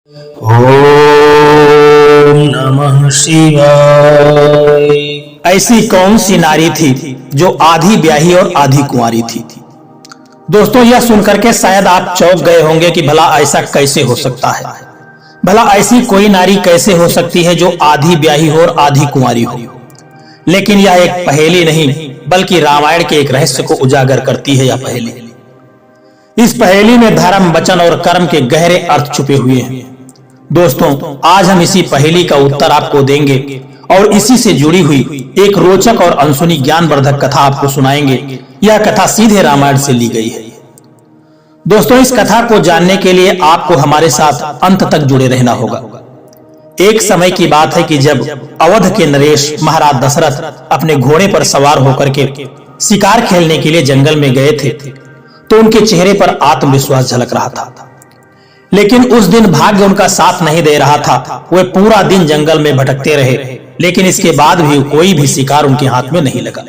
ओम नमः शिवाय। ऐसी कौन सी नारी थी जो आधी ब्याही और आधी कुंवारी थी? दोस्तों, यह सुनकर के शायद आप चौंक गए होंगे कि भला ऐसा कैसे हो सकता है। भला ऐसी कोई नारी कैसे हो सकती है जो आधी ब्याही हो और आधी कुंवारी हो। लेकिन यह एक पहेली नहीं बल्कि रामायण के एक रहस्य को उजागर करती है। यह पहेली, इस पहेली में धर्म, वचन और कर्म के गहरे अर्थ छुपे हुए हैं। दोस्तों, आज हम इसी पहेली का उत्तर आपको देंगे और इसी से जुड़ी हुई एक रोचक और अनसुनी ज्ञानवर्धक कथा आपको सुनाएंगे। यह कथा सीधे रामायण से ली गई है। दोस्तों, इस कथा को जानने के लिए आपको हमारे साथ अंत तक जुड़े रहना होगा। एक समय की बात है कि जब अवध के नरेश महाराज दशरथ अपने घोड़े पर सवार होकर के शिकार खेलने के लिए जंगल में गए थे, तो उनके चेहरे पर आत्मविश्वास झलक रहा था। लेकिन उस दिन भाग्य उनका साथ नहीं दे रहा था। वे पूरा दिन जंगल में भटकते रहे, लेकिन इसके बाद भी कोई भी शिकार उनके हाथ में नहीं लगा।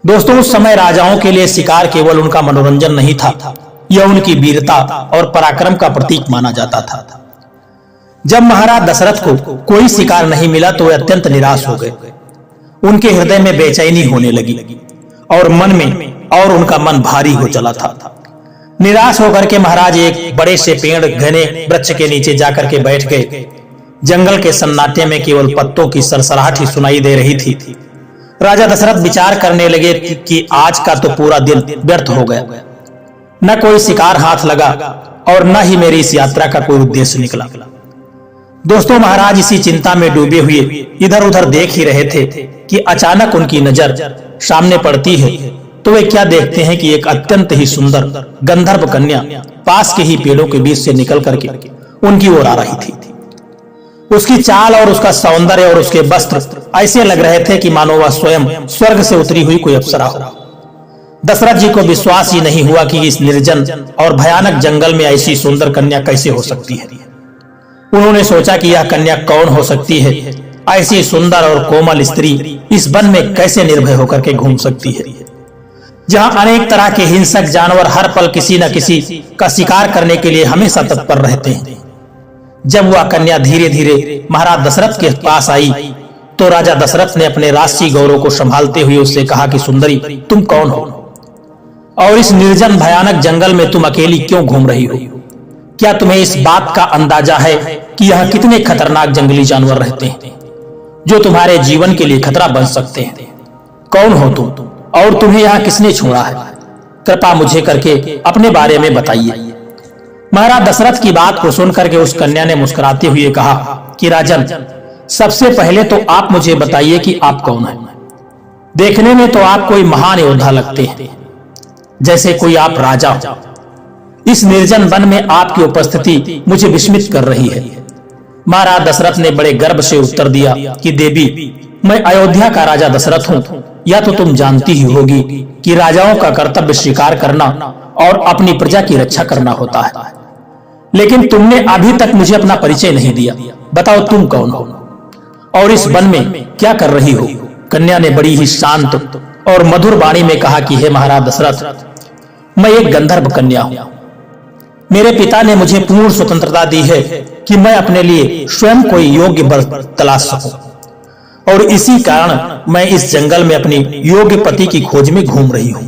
दोस्तों, उस समय राजाओं के लिए शिकार केवल उनका मनोरंजन नहीं था, यह उनकी वीरता और पराक्रम का प्रतीक माना जाता था। जब महाराज दशरथ को कोई शिकार नहीं मिला तो वे अत्यंत निराश हो गए। उनके हृदय में बेचैनी होने लगी और उनका मन भारी हो चला था। निराश होकर के महाराज एक बड़े से पेड़ घने वृक्ष के नीचे जाकर के बैठ गए। जंगल के सन्नाटे में केवल पत्तों की सरसराहट ही सुनाई दे रही थी। राजा दशरथ विचार करने लगे कि आज का तो पूरा दिन व्यर्थ हो गया। न कोई शिकार हाथ लगा और न ही मेरी इस यात्रा का कोई उद्देश्य निकला। दोस्तों, महाराज इसी चिंता में डूबे हुए इधर उधर देख ही रहे थे कि अचानक उनकी नजर सामने पड़ती है तो वे क्या देखते हैं कि एक अत्यंत ही सुंदर गंधर्व कन्या पास के ही पेड़ों के बीच से निकल करके उनकी ओर आ रही थी। उसकी चाल और उसका सौंदर्य और उसके वस्त्र ऐसे लग रहे थे कि मानो वह स्वयं स्वर्ग से उतरी हुई कोई अप्सरा हो। दशरथ जी को विश्वास ही नहीं हुआ कि इस निर्जन और भयानक जंगल में ऐसी सुंदर कन्या कैसे हो सकती है। उन्होंने सोचा कि यह कन्या कौन हो सकती है। ऐसी सुंदर और कोमल स्त्री इस वन में कैसे निर्भय होकर के घूम सकती है, जहां अनेक तरह के हिंसक जानवर हर पल किसी न किसी का शिकार करने के लिए हमेशा तत्पर रहते हैं। जब वह कन्या धीरे धीरे महाराज दशरथ के पास आई तो राजा दशरथ ने अपने राष्ट्रीय गौरव को संभालते हुए उससे कहा कि सुंदरी, तुम कौन हो और इस निर्जन भयानक जंगल में तुम अकेली क्यों घूम रही हो? क्या तुम्हें इस बात का अंदाजा है कि यहाँ कितने खतरनाक जंगली जानवर रहते हैं जो तुम्हारे जीवन के लिए खतरा बन सकते हैं? कौन हो तुम और तुम्हें यहाँ किसने छोड़ा है? कृपा मुझे करके अपने बारे में बताइए। महाराज दशरथ की बात को सुनकर के उस कन्या ने मुस्कुराते हुए कहा कि राजन, सबसे पहले तो आप मुझे बताइए कि आप कौन हैं। देखने में तो आप कोई महान योद्धा लगते हैं, जैसे कोई आप राजा हो। इस निर्जन वन में आपकी उपस्थिति मुझे विस्मित कर रही है। महाराज दशरथ ने बड़े गर्व से उत्तर दिया कि देवी, मैं अयोध्या का राजा दशरथ हूँ। या तो तुम जानती ही होगी कि राजाओं का कर्तव्य शिकार करना और अपनी प्रजा की रक्षा करना होता है, लेकिन तुमने अभी तक मुझे अपना परिचय नहीं दिया। बताओ तुम कौन हो और इस वन में क्या कर रही हो? कन्या ने बड़ी ही शांत और मधुर वाणी में कहा कि हे महाराज दशरथ, मैं एक गंधर्व कन्या हूँ। मेरे पिता ने मुझे पूर्ण स्वतंत्रता दी है कि मैं अपने लिए स्वयं कोई योग्य वर तलाश सकूं, और इसी कारण मैं इस जंगल में अपनी योग्य पति की खोज में घूम रही हूँ।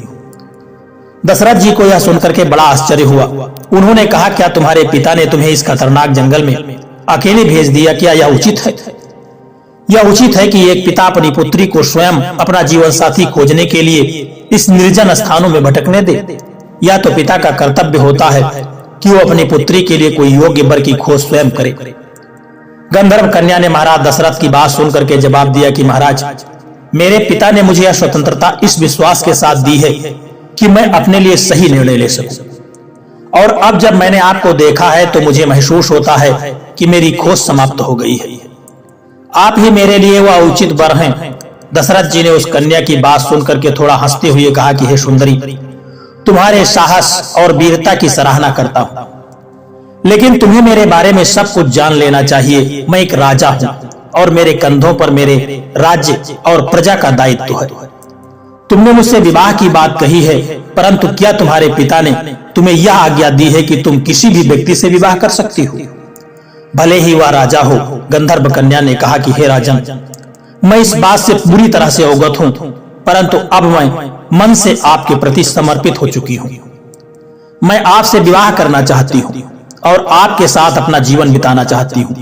दशरथ जी को यह सुनकर के बड़ा आश्चर्य हुआ। उन्होंने कहा, क्या तुम्हारे पिता ने तुम्हें इस खतरनाक जंगल में अकेले भेज दिया? क्या यह उचित है? यह उचित है कि एक पिता अपनी पुत्री को स्वयं अपना जीवन साथी खोजने के लिए इस निर्जन स्थानों में भटकने दे? या तो पिता का कर्तव्य होता है कि वो अपनी पुत्री के लिए कोई योग्य वर की खोज स्वयं करे। गंधर्व कन्या ने महाराज दशरथ की बात सुनकर के जवाब दिया कि महाराज, मेरे पिता ने मुझे यह स्वतंत्रता इस विश्वास के साथ दी है कि मैं अपने लिए सही निर्णय ले सकूं, और अब जब मैंने आपको देखा है तो मुझे महसूस होता है कि मेरी खोज समाप्त हो गई है। आप ही मेरे लिए वह उचित वर हैं। दशरथ जी ने उस कन्या की बात सुनकर के थोड़ा हंसते हुए कहा कि हे सुंदरी, तुम्हारे साहस और वीरता की सराहना करता हूं, लेकिन तुम्हें मेरे बारे में सब कुछ जान लेना चाहिए। मैं एक राजा हूं और मेरे कंधों पर मेरे राज्य और प्रजा का दायित्व है। तुमने मुझसे विवाह की बात कही है, परंतु क्या तुम्हारे पिता ने तुम्हें यह आज्ञा दी है कि तुम किसी भी व्यक्ति से विवाह कर सकती हो? भले ही वह राजा हो। गंधर्व कन्या ने कहा कि हे राजन, मैं इस बात से पूरी तरह से अवगत हूं, परंतु अब मैं मन से आपके प्रति समर्पित हो चुकी हूं। मैं आपसे विवाह करना चाहती हूं और आपके साथ अपना जीवन बिताना चाहती हूं।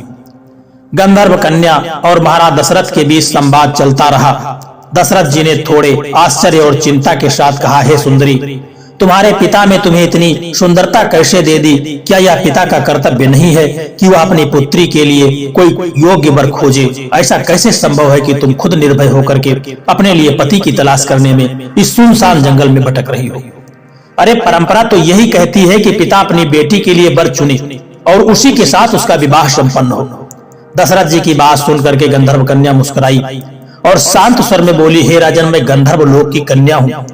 गंधर्व कन्या और महाराज दशरथ के बीच संवाद चलता रहा। दशरथ जी ने थोड़े आश्चर्य और चिंता के साथ कहा, हे सुंदरी, तुम्हारे पिता ने तुम्हें इतनी सुंदरता कैसे दे दी? क्या यह पिता का कर्तव्य नहीं है कि वह अपनी पुत्री के लिए कोई योग्य वर खोजे? ऐसा कैसे संभव है कि तुम खुद निर्भय होकर के अपने लिए पति की तलाश करने में इस सुनसान जंगल में भटक रही हो? अरे परंपरा तो यही कहती है कि पिता अपनी बेटी के लिए वर चुने और उसी के साथ उसका विवाह संपन्न हो। दशरथ जी की बात सुनकर के गंधर्व कन्या मुस्कुराई और शांत स्वर में बोली, हे राजन, मैं गंधर्व लोक की कन्या हूँ।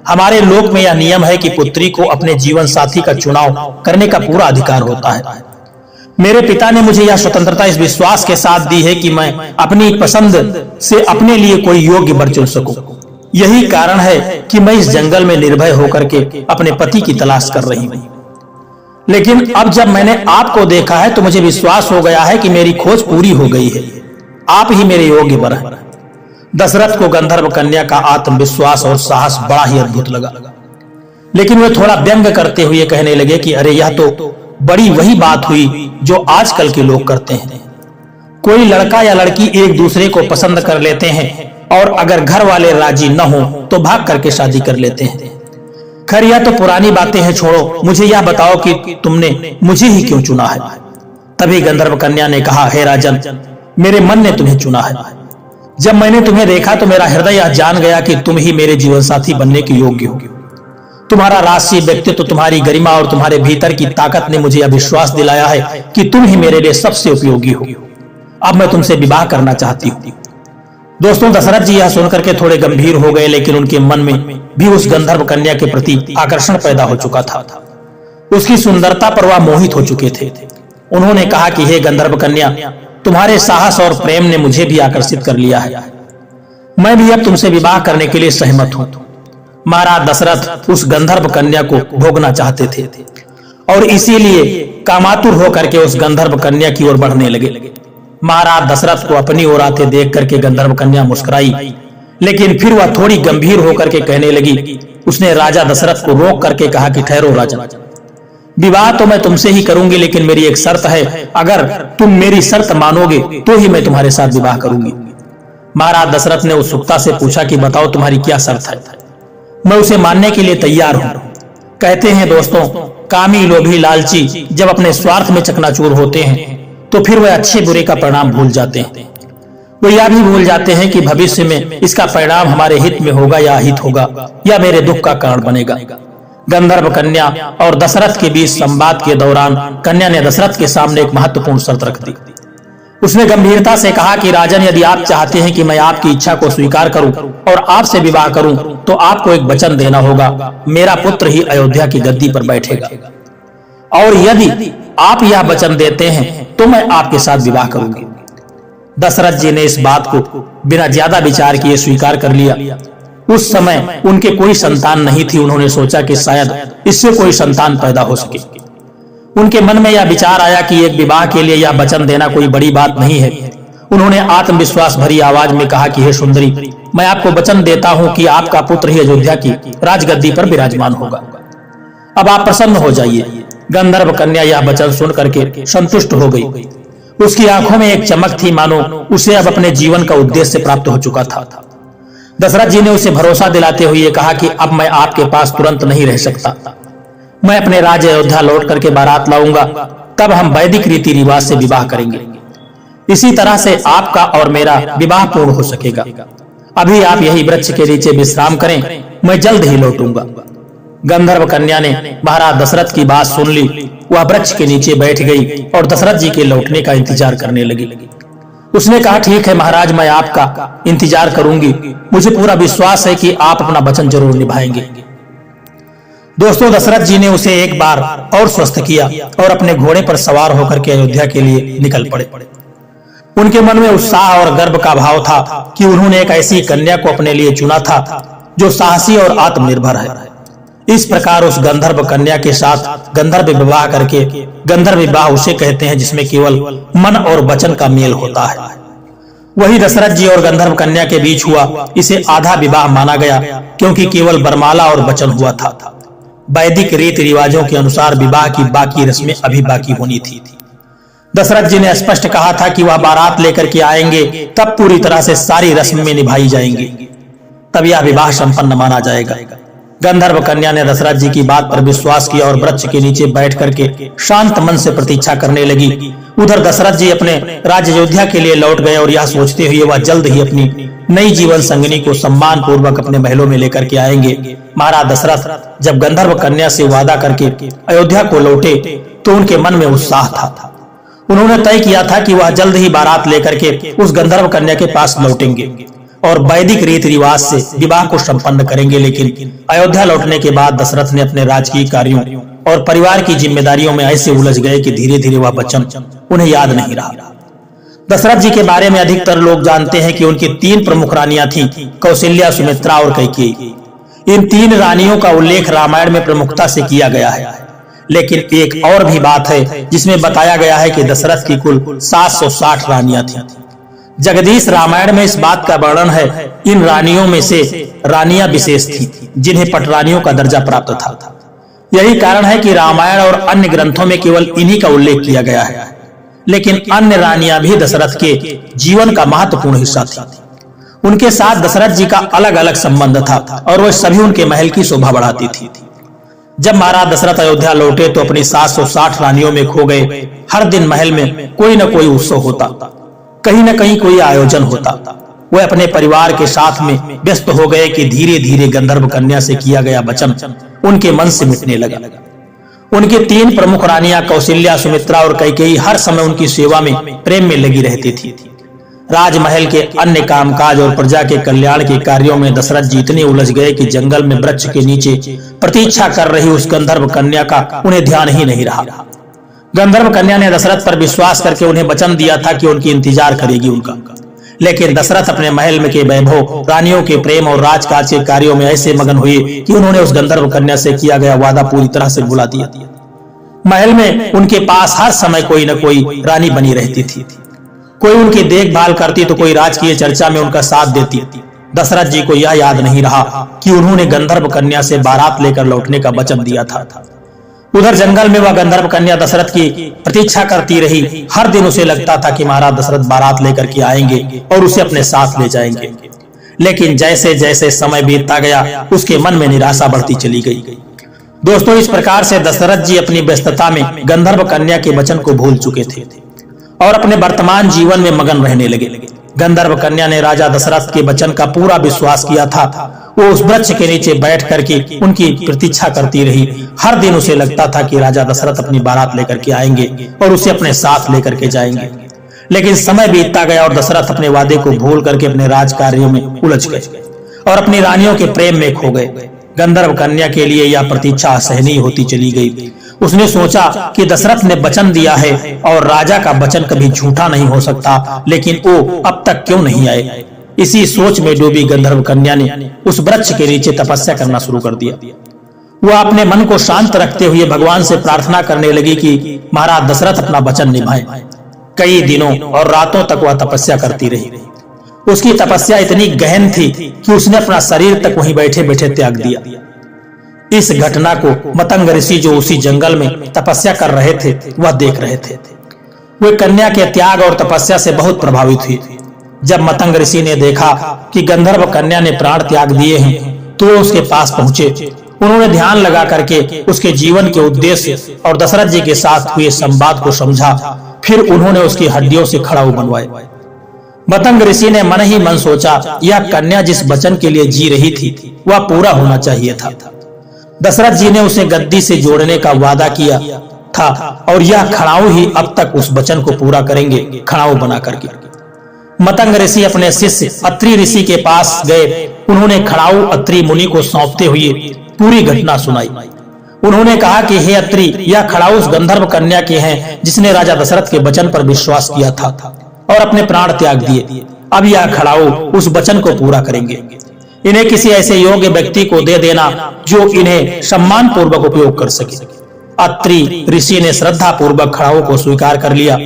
हमारे लोक में यह नियम है कि पुत्री को अपने जीवन साथी का चुनाव करने का पूरा अधिकार होता है। मेरे पिता ने मुझे यह स्वतंत्रता इस विश्वास के साथ दी है कि मैं अपनी पसंद से अपने लिए कोई योग्य वर चुन सकूं। यही कारण है कि मैं इस जंगल में निर्भय होकर के अपने पति की तलाश कर रही हूँ। लेकिन अब जब मैंने आपको देखा है तो मुझे विश्वास हो गया है कि मेरी खोज पूरी हो गई है। आप ही मेरे योग्य वर हैं। दशरथ को गंधर्व कन्या का आत्मविश्वास और साहस बड़ा ही अद्भुत लगा, लेकिन वे थोड़ा व्यंग करते हुए कहने लगे कि अरे यह तो बड़ी वही बात हुई जो आजकल के लोग करते हैं। कोई लड़का या लड़की एक दूसरे को पसंद कर लेते हैं और अगर घर वाले राजी न हो तो भाग करके शादी कर लेते हैं। खैर यह तो पुरानी बातें हैं, छोड़ो। मुझे यह बताओ कि तुमने मुझे ही क्यों चुना है? तभी गंधर्व कन्या ने कहा, हे राजन, मेरे मन ने तुम्हें चुना है। जब मैंने तुम्हें देखा तो मेरा हृदय यह जान गया कि तुम ही मेरे जीवन साथी बनने के योग्य हो। तुम्हारा राष्ट्रीय व्यक्तित्व, तुम्हारी गरिमा और तुम्हारे भीतर की ताकत ने मुझे यह विश्वास दिलाया है कि तुम ही मेरे लिए सबसे उपयोगी हो। अब मैं तुमसे विवाह करना चाहती हूँ। दोस्तों, दशरथ जी यह सुनकर के थोड़े गंभीर हो गए, लेकिन उनके मन में भी उस गंधर्व कन्या के प्रति आकर्षण पैदा हो चुका था। उसकी सुंदरता पर वह मोहित हो चुके थे। उन्होंने कहा कि हे गंधर्व कन्या, तुम्हारे साहस और प्रेम ने मुझे भी आकर्षित कर लिया है। मैं भी अब तुमसे विवाह करने के लिए सहमत हूं। महाराज दशरथ उस गंधर्व कन्या को भोगना चाहते थे और इसीलिए कामातुर होकर के उस गंधर्व कन्या की ओर बढ़ने लगे। महाराज दशरथ को अपनी ओर आते देख करके गंधर्व कन्या मुस्कुराई, लेकिन फिर वह थोड़ी गंभीर होकर के कहने लगी। उसने राजा दशरथ को रोक करके कहा कि ठहरो राजन, विवाह तो मैं तुमसे ही करूंगी, लेकिन मेरी एक शर्त है। अगर तुम मेरी शर्त मानोगे तो ही मैं तुम्हारे साथ विवाह करूंगी। महाराज दशरथ ने उत्सुकता से पूछा कि बताओ तुम्हारी क्या शर्त है? मैं उसे मानने के लिए तैयार हूं। कहते हैं दोस्तों, कामी, लोभी, लालची जब अपने स्वार्थ में चकनाचूर होते हैं तो फिर वे अच्छे बुरे का परिणाम भूल जाते हैं। वो यह भी भूल जाते हैं कि भविष्य में इसका परिणाम हमारे हित में होगा या अहित होगा, या मेरे दुख का कारण बनेगा। गंधर्व कन्या और दशरथ के बीच संवाद के दौरान कन्या ने दशरथ के सामने एक महत्वपूर्ण शर्त रख दी। उसने गंभीरता से कहा कि राजन, यदि आप चाहते हैं कि मैं आपकी इच्छा को स्वीकार करूं और आपसे विवाह करूं तो आपको एक वचन देना होगा। मेरा पुत्र ही अयोध्या की गद्दी पर बैठेगा और यदि आप यह वचन देते हैं तो मैं आपके साथ विवाह करूंगी। दशरथ जी ने इस बात को बिना ज्यादा विचार किए स्वीकार कर लिया। उस समय उनके कोई संतान नहीं थी। उन्होंने सोचा कि शायद इससे कोई संतान पैदा हो सके। उनके मन में यह विचार आया कि एक विवाह के लिए यह वचन देना कोई बड़ी बात नहीं है। उन्होंने आत्मविश्वास भरी आवाज में कहा कि हे सुंदरी, मैं आपको वचन देता हूं कि आपका पुत्र ही अयोध्या की राजगद्दी पर विराजमान होगा। अब आप प्रसन्न हो जाइए। गंधर्व कन्या यह वचन सुन करके संतुष्ट हो गई। उसकी आंखों में एक चमक थी, मानो उसे अब अपने जीवन का उद्देश्य प्राप्त हो चुका था। दशरथ जी ने उसे भरोसा दिलाते हुए कहा कि अब मैं आपके पास तुरंत नहीं रह सकता। मैं अपने राज्य अयोध्या लौट करके बारात लाऊंगा, तब हम वैदिक रीति रिवाज से विवाह करेंगे। इसी तरह से आपका और मेरा विवाह पूर्ण हो सकेगा। अभी आप यही वृक्ष के नीचे विश्राम करें, मैं जल्द ही लौटूंगा। गंधर्व कन्या ने महाराज दशरथ की बात सुन ली। वह वृक्ष के नीचे बैठ गई और दशरथ जी के लौटने का इंतजार करने लगी। उसने कहा, ठीक है महाराज, मैं आपका इंतजार करूंगी। मुझे पूरा विश्वास है कि आप अपना वचन जरूर निभाएंगे। दोस्तों, दशरथ जी ने उसे एक बार और स्वस्थ किया और अपने घोड़े पर सवार होकर के अयोध्या के लिए निकल पड़े। उनके मन में उत्साह और गर्व का भाव था कि उन्होंने एक ऐसी कन्या को अपने लिए चुना था जो साहसी और आत्मनिर्भर है। इस प्रकार उस गंधर्व कन्या के साथ गंधर्व विवाह करके, गंधर्व विवाह उसे कहते हैं जिसमें केवल मन और वचन का मेल होता है, वही दशरथ जी और गंधर्व कन्या के बीच हुआ। इसे आधा विवाह माना गया क्योंकि केवल वरमाला और वचन हुआ था। वैदिक रीति रिवाजों के अनुसार विवाह की बाकी रस्में अभी बाकी होनी थी। दशरथ जी ने स्पष्ट कहा था कि वह बारात लेकर के आएंगे, तब पूरी तरह से सारी रस्में निभाई जाएंगी, तब यह विवाह संपन्न माना जाएगा। गंधर्व कन्या ने दशरथ जी की बात पर विश्वास किया और वृक्ष के नीचे बैठ करके शांत मन से प्रतीक्षा करने लगी। उधर दशरथ जी अपने राज्य अयोध्या के लिए लौट गए और यह सोचते हुए वह जल्द ही अपनी नई जीवन संगिनी को सम्मान पूर्वक अपने महलों में लेकर के आएंगे। महाराज दशरथ जब गंधर्व कन्या से वादा करके अयोध्या को लौटे तो उनके मन में उत्साह था। उन्होंने तय किया था कि वह जल्द ही बारात लेकर के उस गंधर्व कन्या के पास लौटेंगे और वैदिक रीति रिवाज से विवाह को संपन्न करेंगे। लेकिन अयोध्या लौटने के बाद दशरथ ने अपने राजकीय कार्यों और परिवार की जिम्मेदारियों में ऐसे उलझ गए कि धीरे धीरे वह वचन उन्हें याद नहीं रहा। दशरथ जी के बारे में अधिकतर लोग जानते हैं कि उनकी 3 प्रमुख रानियां थीं, कौशल्या, सुमित्रा और कैकेयी। इन 3 रानियों का उल्लेख रामायण में प्रमुखता से किया गया है। लेकिन एक और भी बात है जिसमें बताया गया है कि दशरथ की कुल 760 रानियां थीं। जगदीश रामायण में इस बात का वर्णन है। इन रानियों में से रानियां विशेष थीं जिन्हें पटरानियों का दर्जा प्राप्त था। यही कारण है कि रामायण और अन्य ग्रंथों में केवल इन्हीं का उल्लेख किया गया है। लेकिन अन्य रानियां भी दशरथ के जीवन का महत्वपूर्ण हिस्सा थी। उनके साथ दशरथ जी का अलग अलग संबंध था और वह सभी उनके महल की शोभा बढ़ाती थी। जब महाराज दशरथ अयोध्या लौटे तो अपनी 760 रानियों में खो गए। हर दिन महल में कोई न कोई उत्सव होता, कहीं न कहीं कोई आयोजन होता। वह अपने परिवार के साथ में व्यस्त हो गए कि धीरे धीरे गंधर्व कन्या से किया गया वचन उनके मन से मिटने लगा। उनकी 3 प्रमुख रानियां कौशल्या, सुमित्रा और कैकेयी हर समय उनकी सेवा में प्रेम में लगी रहती थी। राजमहल के अन्य कामकाज और प्रजा के कल्याण के कार्यों में दशरथ जी इतने उलझ गए कि जंगल में वृक्ष के नीचे प्रतीक्षा कर रही उस गंधर्व कन्या का उन्हें ध्यान ही नहीं रहा। गंधर्व कन्या ने दशरथ पर विश्वास करके उन्हें वचन दिया था कि उनकी इंतजार करेगी उनका। लेकिन दशरथ अपने महल में के वैभव, रानियों के प्रेम और राजकाज के कार्यों में ऐसे मगन हुए कि उन्होंने उस गंधर्व कन्या से किया गया वादा पूरी तरह से भुला दिया। महल में उनके पास हर समय कोई न कोई रानी बनी रहती थी। कोई उनकी देखभाल करती तो कोई राजकीय चर्चा में उनका साथ देती। दशरथ जी को यह याद नहीं रहा कि उन्होंने गंधर्व कन्या से बारात लेकर लौटने का वचन दिया था। उधर जंगल में वह गंधर्व कन्या दशरथ की प्रतीक्षा करती रही। हर दिन उसे लगता था कि महाराज दशरथ बारात लेकर के आएंगे और उसे अपने साथ ले जाएंगे। लेकिन जैसे जैसे समय बीतता गया उसके मन में निराशा बढ़ती चली गई। दोस्तों, इस प्रकार से दशरथ जी अपनी व्यस्तता में गंधर्व कन्या के वचन को भूल चुके थे और अपने वर्तमान जीवन में मगन रहने लगे। गंधर्व कन्या ने राजा दशरथ के वचन का पूरा विश्वास किया था। वो उस वृक्ष के नीचे बैठ करके उनकी प्रतीक्षा करती रही। हर दिन उसे लगता था कि राजा दशरथ अपनी बारात लेकर के आएंगे और उसे अपने साथ लेकर के जाएंगे। लेकिन समय बीतता गया और दशरथ अपने वादे को भूल करके अपने राज कार्यों में उलझ गए और अपनी रानियों के प्रेम में खो गए। गंधर्व कन्या के लिए यह प्रतीक्षा असहनीय होती चली गई। उसने सोचा कि दशरथ ने वचन दिया है और राजा का वचन कभी झूठा नहीं हो सकता, लेकिन वो अब तक क्यों नहीं आए। इसी सोच में डूबी गंधर्व कन्या ने उस वृक्ष के नीचे तपस्या करना शुरू कर दिया। वह अपने मन को शांत रखते हुए भगवान से प्रार्थना करने लगी कि महाराज दशरथ अपना वचन निभाएं। कई दिनों और रातों तक वह तपस्या करती रही। उसकी तपस्या इतनी गहन थी कि उसने अपना शरीर तक वहीं बैठे बैठे त्याग दिया। इस घटना को मतंग ऋषि जो उसी जंगल में तपस्या कर रहे थे वह देख रहे थे। वे कन्या के त्याग और तपस्या से बहुत प्रभावित हुई। जब मतंग ऋषि ने देखा कि गंधर्व कन्या ने प्राण त्याग दिए हैं तो वे उसके पास पहुंचे। उन्होंने ध्यान लगा करके उसके जीवन के उद्देश्य और दशरथ जी के साथ हुए संवाद को समझा। फिर उन्होंने उसकी हड्डियों से खड़ाऊ बनवाए। मतंग ऋषि ने मन ही मन सोचा, यह कन्या जिस वचन के लिए जी रही थी वह पूरा होना चाहिए था। दशरथ जी ने उसे गद्दी से जोड़ने का वादा किया था और यह खड़ाऊ ही अब तक उस वचन को पूरा करेंगे, खड़ाऊ बना करके। मतंग ऋषि अपने शिष्य अत्रि ऋषि के पास गए। उन्होंने खड़ाऊ अत्रि मुनि को सौंपते हुए पूरी घटना सुनाई। उन्होंने कहा कि हे अत्रि, यह खड़ाऊ उस गंधर्व कन्या के हैं जिसने राजा दशरथ के वचन पर विश्वास किया था और अपने प्राण त्याग दिए। अब यह खड़ाऊ उस वचन को पूरा करेंगे। इन्हें किसी ऐसे योग्य व्यक्ति को दे देना जो इन्हें सम्मान पूर्वक उपयोग कर सके। अत्रि ऋषि ने श्रद्धा पूर्वक खड़ाओं को स्वीकार कर लिया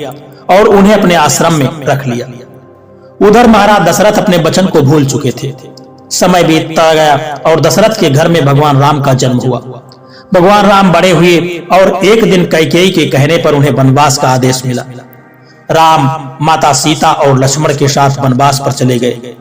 और उन्हें अपने आश्रम में रख लिया। उधर महाराज दशरथ अपने वचन को भूल चुके थे। समय बीतता गया और दशरथ के घर में भगवान राम का जन्म हुआ। भगवान राम बड़े हुए और एक दिन कैकेयी के कहने पर उन्हें वनवास का आदेश मिला। राम माता सीता और लक्ष्मण के साथ वनवास पर चले गए।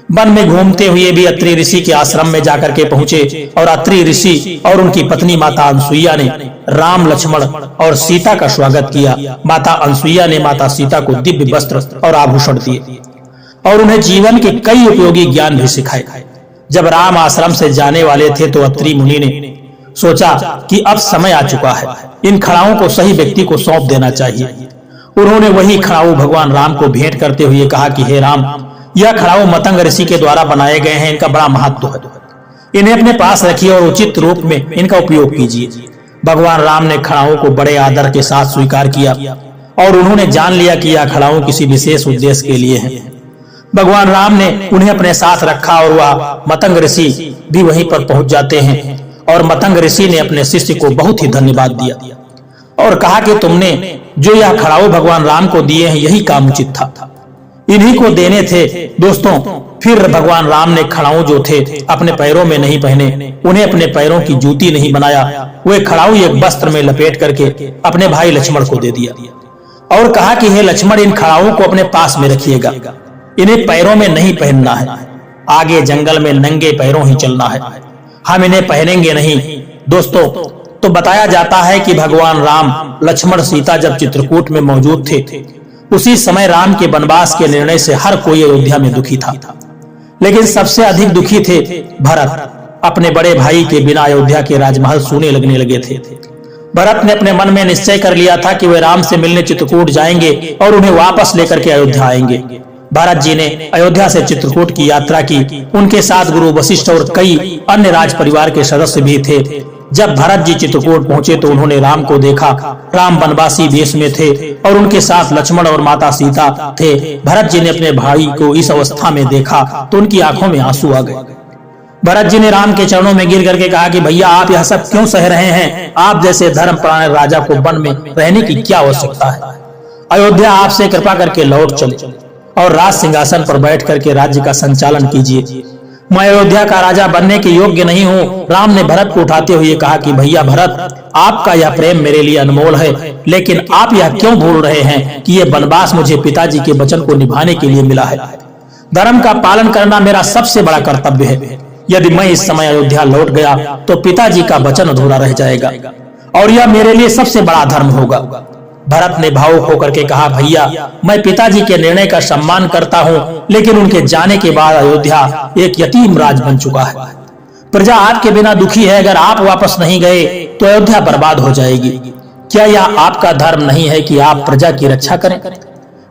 वन में घूमते हुए भी अत्रि ऋषि के आश्रम में जाकर के पहुंचे और अत्रि ऋषि और उनकी पत्नी माता अनसुईया ने राम लक्ष्मण और सीता का स्वागत किया। माता अनसुईया ने माता सीता को दिव्य वस्त्र और आभूषण दिए और उन्हें जीवन के कई उपयोगी ज्ञान भी सिखाए। जब राम आश्रम से जाने वाले थे तो अत्रि मुनि ने सोचा कि अब समय आ चुका है, इन खड़ाओं को सही व्यक्ति को सौंप देना चाहिए। उन्होंने वही खड़ाऊ भगवान राम को भेंट करते हुए कहा कि हे राम, यह खड़ाऊ मतंग ऋषि के द्वारा बनाए गए हैं, इनका बड़ा महत्व है, इन्हें अपने पास रखिए और उचित रूप में इनका उपयोग कीजिए। भगवान राम ने खड़ाओं को बड़े आदर के साथ स्वीकार किया और उन्होंने जान लिया कि यह खड़ाऊ किसी विशेष उद्देश्य के लिए हैं। भगवान राम ने उन्हें अपने साथ रखा और वह मतंग ऋषि भी वहीं पर पहुंच जाते हैं और मतंग ऋषि ने अपने शिष्य को बहुत ही धन्यवाद दिया और कहा कि तुमने जो यह खड़ाऊ भगवान राम को दिए हैं यही काम उचित था, इन्हीं को देने थे। दोस्तों, फिर भगवान राम ने खड़ाऊ जो थे अपने पैरों में नहीं पहने, उन्हें अपने पैरों की जूती नहीं बनाया। वे खड़ाऊ एक वस्त्र में लपेट करके अपने भाई लक्ष्मण को दे दिया और कहा कि हे लक्ष्मण, इन खड़ाऊ को अपने पास में रखिएगा, इन्हें पैरों में नहीं पहनना है, आगे जंगल में नंगे पैरों ही चलना है, हम इन्हें पहनेंगे नहीं। दोस्तों, तो बताया जाता है कि भगवान राम लक्ष्मण सीता जब चित्रकूट में मौजूद थे उसी समय राम के वनवास के निर्णय से हर कोई अयोध्या में दुखी था, लेकिन सबसे अधिक दुखी थे भरत। अपने बड़े भाई के बिना अयोध्या के राजमहल सूने लगने लगे थे। भरत ने अपने मन में निश्चय कर लिया था कि वे राम से मिलने चित्रकूट जाएंगे और उन्हें वापस लेकर के अयोध्या आएंगे। भरत जी ने अयोध्या से चित्रकूट की यात्रा की। उनके साथ गुरु वशिष्ठ और कई अन्य राज परिवार के सदस्य भी थे। जब भरत जी चित्रकूट पहुंचे तो उन्होंने राम को देखा। राम वनवासी वेश में थे और उनके साथ लक्ष्मण और माता सीता थे। भरत जी ने अपने भाई को इस अवस्था में देखा तो उनकी आंखों में आंसू आ गए। भरत जी ने राम के चरणों में गिर करके कहा कि भैया, आप यह सब क्यों सह रहे हैं? आप जैसे धर्मपरायण राजा को वन में रहने की क्या आवश्यकता है? अयोध्या आपसे कृपा करके लौट चले और राज सिंहासन पर बैठ करके राज्य का संचालन कीजिए। मैं अयोध्या का राजा बनने के योग्य नहीं हूँ। राम ने भरत को उठाते हुए कहा कि भैया भरत, आपका यह प्रेम मेरे लिए अनमोल है, लेकिन आप यह क्यों भूल रहे हैं कि यह वनवास मुझे पिताजी के वचन को निभाने के लिए मिला है। धर्म का पालन करना मेरा सबसे बड़ा कर्तव्य है। यदि मैं इस समय अयोध्या लौट गया तो पिताजी का वचन अधूरा रह जाएगा और यह मेरे लिए सबसे बड़ा धर्म होगा। भरत ने भावुक होकर के कहा, भैया, मैं पिताजी के निर्णय का सम्मान करता हूँ, लेकिन उनके जाने के बाद अयोध्या एक यतीम राज बन चुका है। प्रजा आपके बिना दुखी है। अगर आप वापस नहीं गए तो अयोध्या बर्बाद हो जाएगी। क्या यह आपका धर्म नहीं है कि आप प्रजा की रक्षा करें?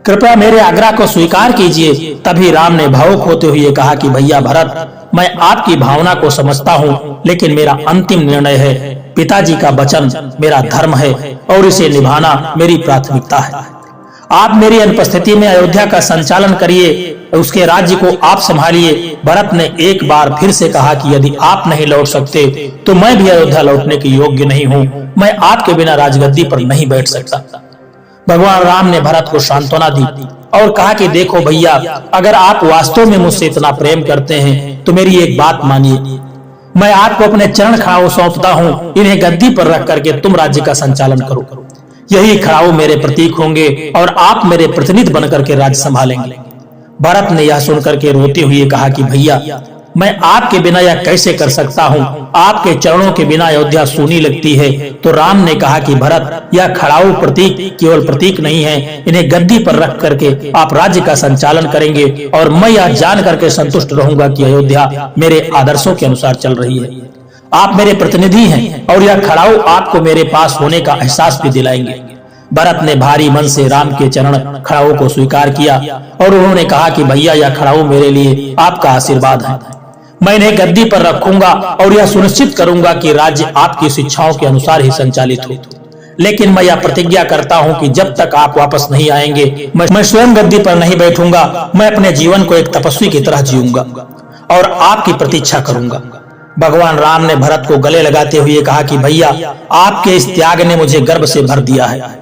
कृपया मेरे आग्रह को स्वीकार कीजिए। तभी राम ने भावुक होते हुए कहा कि भैया भरत, मैं आपकी भावना को समझता हूँ, लेकिन मेरा अंतिम निर्णय है। पिताजी का वचन मेरा धर्म है और इसे निभाना मेरी प्राथमिकता है। आप मेरी अनुपस्थिति में अयोध्या का संचालन करिए, उसके राज्य को आप संभालिए। भरत ने एक बार फिर से कहा कि यदि आप नहीं लौट सकते तो मैं भी अयोध्या लौटने के योग्य नहीं हूँ। मैं आपके बिना राजगद्दी पर नहीं बैठ सकता। भगवान राम ने भरत को सांत्वना दी और कहा कि देखो भैया, अगर आप वास्तव में मुझसे इतना प्रेम करते हैं तो मेरी एक बात मानिए। मैं आपको अपने चरण खड़ाऊ सौंपता हूँ। इन्हें गद्दी पर रख करके तुम राज्य का संचालन करो। यही खड़ाऊ मेरे प्रतीक होंगे और आप मेरे प्रतिनिधि बनकर के राज्य संभालेंगे। भरत ने यह सुनकर के रोते हुए कहा कि भैया, मैं आपके बिना यह कैसे कर सकता हूँ? आपके चरणों के बिना अयोध्या सूनी लगती है। तो राम ने कहा कि भरत, यह खड़ाऊ प्रतीक केवल प्रतीक नहीं है, इन्हें गद्दी पर रख करके आप राज्य का संचालन करेंगे और मैं यह जान करके संतुष्ट रहूंगा कि अयोध्या मेरे आदर्शों के अनुसार चल रही है। आप मेरे प्रतिनिधि हैं और यह खड़ाऊ आपको मेरे पास होने का एहसास भी दिलाएंगे। भरत ने भारी मन से राम के चरण खड़ाऊ को स्वीकार किया और उन्होंने कहा कि भैया, यह खड़ाऊ मेरे लिए आपका आशीर्वाद है। मैं इन्हें गद्दी पर रखूंगा और यह सुनिश्चित करूंगा कि राज्य आपकी शिक्षाओं के अनुसार ही संचालित हो। लेकिन मैं यह प्रतिज्ञा करता हूं कि जब तक आप वापस नहीं आएंगे मैं स्वयं गद्दी पर नहीं बैठूंगा। मैं अपने जीवन को एक तपस्वी की तरह जीऊंगा। और आपकी प्रतीक्षा करूंगा। भगवान राम ने भरत को गले लगाते हुए कहा कि भैया, आपके इस त्याग ने मुझे गर्व से भर दिया है।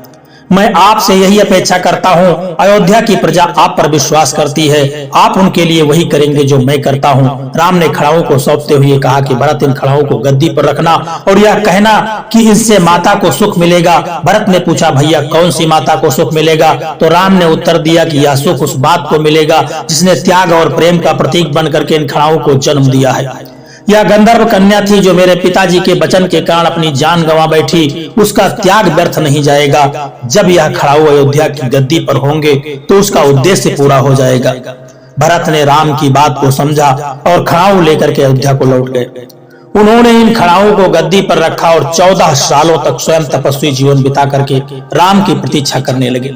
मैं आपसे यही अपेक्षा करता हूं। अयोध्या की प्रजा आप पर विश्वास करती है, आप उनके लिए वही करेंगे जो मैं करता हूं। राम ने खड़ाओं को सौंपते हुए कहा कि भरत, इन खड़ाओं को गद्दी पर रखना और यह कहना कि इससे माता को सुख मिलेगा। भरत ने पूछा, भैया कौन सी माता को सुख मिलेगा? तो राम ने उत्तर दिया कि यह सुख उस बात को मिलेगा जिसने त्याग और प्रेम का प्रतीक बन करके इन खड़ाओं को जन्म दिया है। यह गंधर्व कन्या थी जो मेरे पिताजी के वचन के कारण अपनी जान गंवा बैठी। उसका त्याग व्यर्थ नहीं जाएगा। जब यह खड़ाऊ अयोध्या की गद्दी पर होंगे तो उसका उद्देश्य पूरा हो जाएगा। भरत ने राम की बात को समझा और खड़ाऊ लेकर के अयोध्या को लौट गए। उन्होंने इन खड़ाओं को गद्दी पर रखा और 14 सालों तक स्वयं तपस्वी जीवन बिता करके राम की प्रतीक्षा करने लगे।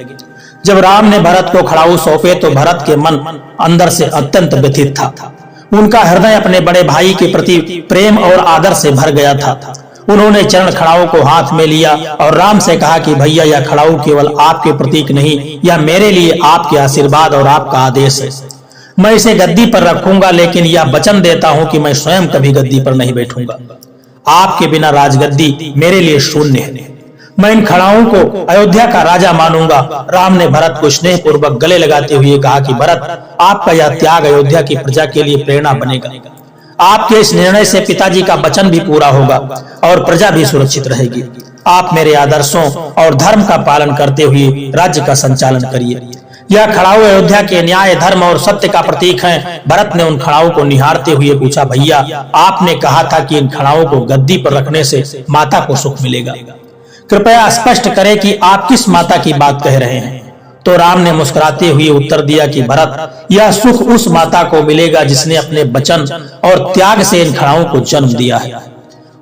जब राम ने भरत को खड़ाऊ सौंपे तो भरत के मन अंदर से अत्यंत व्यथित था। उनका हृदय अपने बड़े भाई के प्रति प्रेम और आदर से भर गया था। उन्होंने चरण खड़ाऊ को हाथ में लिया और राम से कहा कि भैया, यह खड़ाऊ केवल आपके प्रतीक नहीं, यह मेरे लिए आपके आशीर्वाद और आपका आदेश है। मैं इसे गद्दी पर रखूंगा, लेकिन यह वचन देता हूं कि मैं स्वयं कभी गद्दी पर नहीं बैठूंगा। आपके बिना राजगद्दी मेरे लिए शून्य है। मैं इन खड़ाओं को अयोध्या का राजा मानूंगा। राम ने भरत को स्नेह पूर्वक गले लगाते हुए कहा कि भरत, आपका यह त्याग अयोध्या की प्रजा के लिए प्रेरणा बनेगा। आपके इस निर्णय से पिताजी का वचन भी पूरा होगा और प्रजा भी सुरक्षित रहेगी। आप मेरे आदर्शों और धर्म का पालन करते हुए राज्य का संचालन करिए। यह खड़ाऊ अयोध्या के न्याय, धर्म और सत्य का प्रतीक है। भरत ने उन खड़ाओं को निहारते हुए पूछा, भैया, आपने कहा था कि इन खड़ाओं को गद्दी पर रखने से माता को सुख मिलेगा। कृपया स्पष्ट करें कि आप किस माता की बात कह रहे हैं। तो राम ने मुस्कुराते हुए उत्तर दिया कि भरत, यह सुख उस माता को मिलेगा जिसने अपने वचन और त्याग से इन खड़ाओं को जन्म दिया है।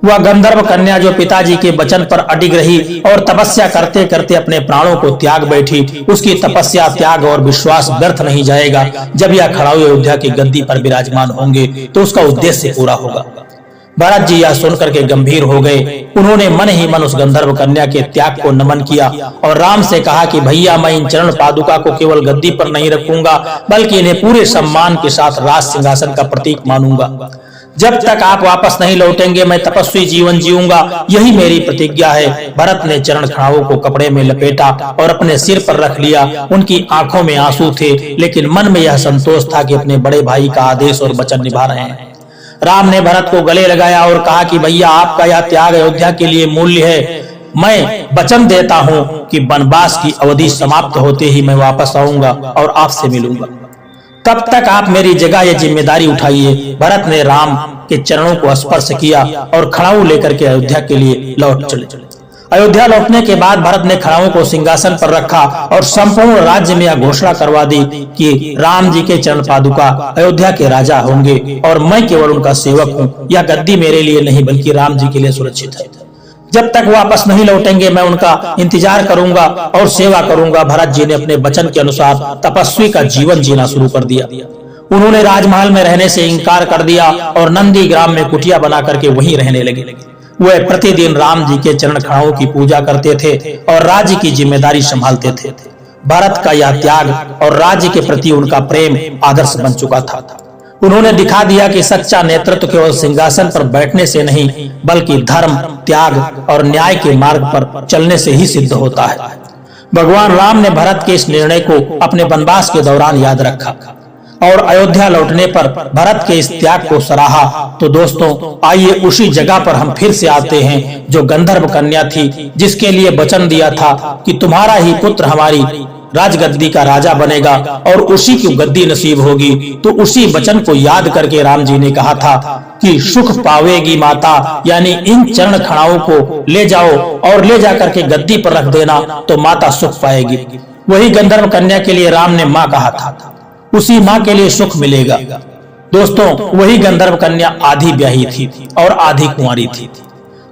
वह गंधर्व कन्या जो पिताजी के वचन पर अडिग रही और तपस्या करते करते अपने प्राणों को त्याग बैठी, उसकी तपस्या, त्याग और विश्वास व्यर्थ नहीं जाएगा। जब यह खड़ाऊ अयोध्या की गद्दी पर विराजमान होंगे तो उसका उद्देश्य पूरा होगा। भरत जी यह सुनकर के गंभीर हो गए। उन्होंने मन ही मन उस गंधर्व कन्या के त्याग को नमन किया और राम से कहा कि भैया, मैं इन चरण पादुका को केवल गद्दी पर नहीं रखूंगा, बल्कि इन्हें पूरे सम्मान के साथ राज सिंहासन का प्रतीक मानूंगा। जब तक आप वापस नहीं लौटेंगे मैं तपस्वी जीवन जीऊंगा, यही मेरी प्रतिज्ञा है। भरत ने चरण खड़ाऊ को कपड़े में लपेटा और अपने सिर पर रख लिया। उनकी आंखों में आंसू थे, लेकिन मन में यह संतोष था कि अपने बड़े भाई का आदेश और वचन निभा रहे हैं। राम ने भरत को गले लगाया और कहा कि भैया, आपका यह त्याग अयोध्या के लिए मूल्य है। मैं वचन देता हूं कि वनवास की अवधि समाप्त होते ही मैं वापस आऊंगा और आपसे मिलूंगा। तब तक आप मेरी जगह यह जिम्मेदारी उठाइए। भरत ने राम के चरणों को स्पर्श किया और खड़ाऊ लेकर के अयोध्या के लिए लौट चले। अयोध्या लौटने के बाद भरत ने खड़ाऊ को सिंहासन पर रखा और संपूर्ण राज्य में यह घोषणा करवा दी कि राम जी के चरण पादुका अयोध्या के राजा होंगे और मैं केवल उनका सेवक हूँ। यह गद्दी मेरे लिए नहीं बल्कि राम जी के लिए सुरक्षित है। जब तक वापस नहीं लौटेंगे मैं उनका इंतजार करूंगा और सेवा करूंगा। भरत जी ने अपने वचन के अनुसार तपस्वी का जीवन जीना शुरू कर दिया। उन्होंने राजमहल में रहने से इंकार कर दिया और नंदी ग्राम में कुटिया बना करके वहीं रहने लगे। वे प्रतिदिन राम जी के चरण खड़ाओं की पूजा करते थे और राज्य की जिम्मेदारी संभालते थे। भरत का यह त्याग और राज्य के प्रति उनका प्रेम आदर्श बन चुका था। उन्होंने दिखा दिया कि सच्चा नेतृत्व केवल सिंहासन पर बैठने से नहीं बल्कि धर्म, त्याग और न्याय के मार्ग पर चलने से ही सिद्ध होता है। भगवान राम ने भरत के इस निर्णय को अपने वनवास के दौरान याद रखा और अयोध्या लौटने पर भरत के इस त्याग को सराहा। तो दोस्तों, आइए उसी जगह पर हम फिर से आते हैं जो गंधर्व कन्या थी, जिसके लिए वचन दिया था कि तुम्हारा ही पुत्र हमारी राजगद्दी का राजा बनेगा और उसी की गद्दी नसीब होगी। तो उसी वचन को याद करके राम जी ने कहा था कि सुख पावेगी माता, यानी इन चरण खड़ाओं को ले जाओ और ले जाकर के गद्दी पर रख देना तो माता सुख पाएगी। वही गंधर्व कन्या के लिए राम ने माँ कहा था, उसी माँ के लिए सुख मिलेगा। दोस्तों, वही गंधर्व कन्या आधी ब्याही थी और आधी कुंवारी थी।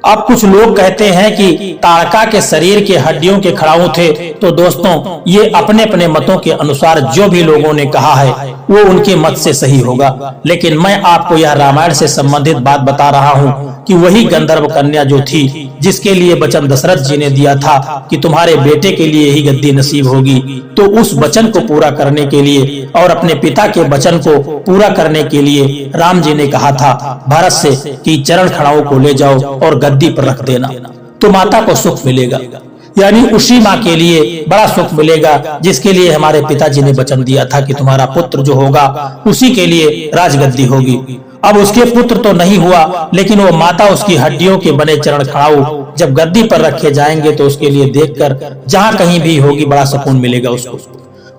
अब कुछ लोग कहते हैं कि ताड़का के शरीर के हड्डियों के खड़ाऊ थे। तो दोस्तों, ये अपने अपने मतों के अनुसार जो भी लोगों ने कहा है वो उनके मत से सही होगा, लेकिन मैं आपको यह रामायण से संबंधित बात बता रहा हूँ कि वही गंधर्व कन्या जो थी, जिसके लिए वचन दशरथ जी ने दिया था कि तुम्हारे बेटे के लिए ही गद्दी नसीब होगी, तो उस वचन को पूरा करने के लिए और अपने पिता के वचन को पूरा करने के लिए राम जी ने कहा था भरत से कि चरण खड़ाऊ को ले जाओ और गद्दी पर रख देना, तो माता को सुख मिलेगा। यानी उसी माँ के लिए बड़ा सुख मिलेगा जिसके लिए हमारे पिताजी ने वचन दिया था कि तुम्हारा पुत्र जो होगा उसी के लिए राजगद्दी होगी। अब उसके पुत्र तो नहीं हुआ, लेकिन वो माता उसकी हड्डियों के बने चरण खड़ाऊ जब गद्दी पर रखे जाएंगे तो उसके लिए देखकर जहाँ कहीं भी होगी बड़ा सुकून मिलेगा,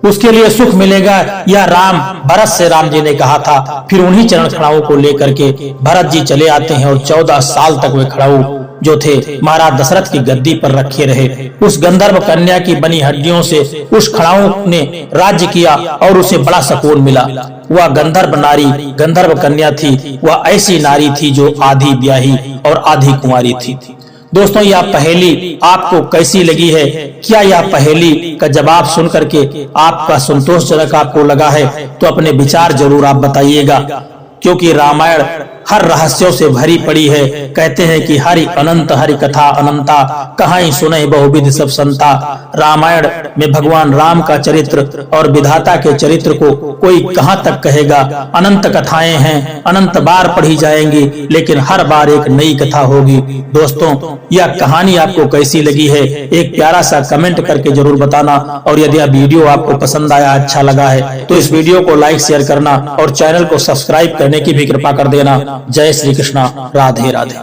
उसके लिए सुख मिलेगा। यह राम भरत से राम जी ने कहा था। फिर उन्हीं चरण खड़ाऊ को लेकर के भरत जी चले आते हैं और 14 साल तक वे खड़ाऊ जो थे महाराज दशरथ की गद्दी पर रखे रहे। उस गंधर्व कन्या की बनी हड्डियों से उस खड़ाऊ ने राज्य किया और उसे बड़ा सुकून मिला। वह गंधर्व नारी, गंधर्व कन्या थी। वह ऐसी नारी थी जो आधी ब्याही और आधी कुंवारी थी। दोस्तों, यह पहेली आपको कैसी लगी है? क्या यह पहेली का जवाब सुन करके आपका संतोषजनक आपको लगा है? तो अपने विचार जरूर आप बताइएगा, क्योंकि रामायण हर रहस्यों से भरी पड़ी है। कहते हैं कि हरि अनंत हरि कथा अनंता, कहां सुने बहुविध सब संता। रामायण में भगवान राम का चरित्र और विधाता के चरित्र को कोई कहां तक कहेगा। अनंत कथाएं हैं, अनंत बार पढ़ी जाएंगी, लेकिन हर बार एक नई कथा होगी। दोस्तों, यह कहानी आपको कैसी लगी है? एक प्यारा सा कमेंट करके जरूर बताना। और यदि यह वीडियो आपको पसंद आया, अच्छा लगा है, तो इस वीडियो को लाइक शेयर करना और चैनल को सब्सक्राइब करने की भी कृपा कर देना। जय श्री कृष्णा, राधे राधे।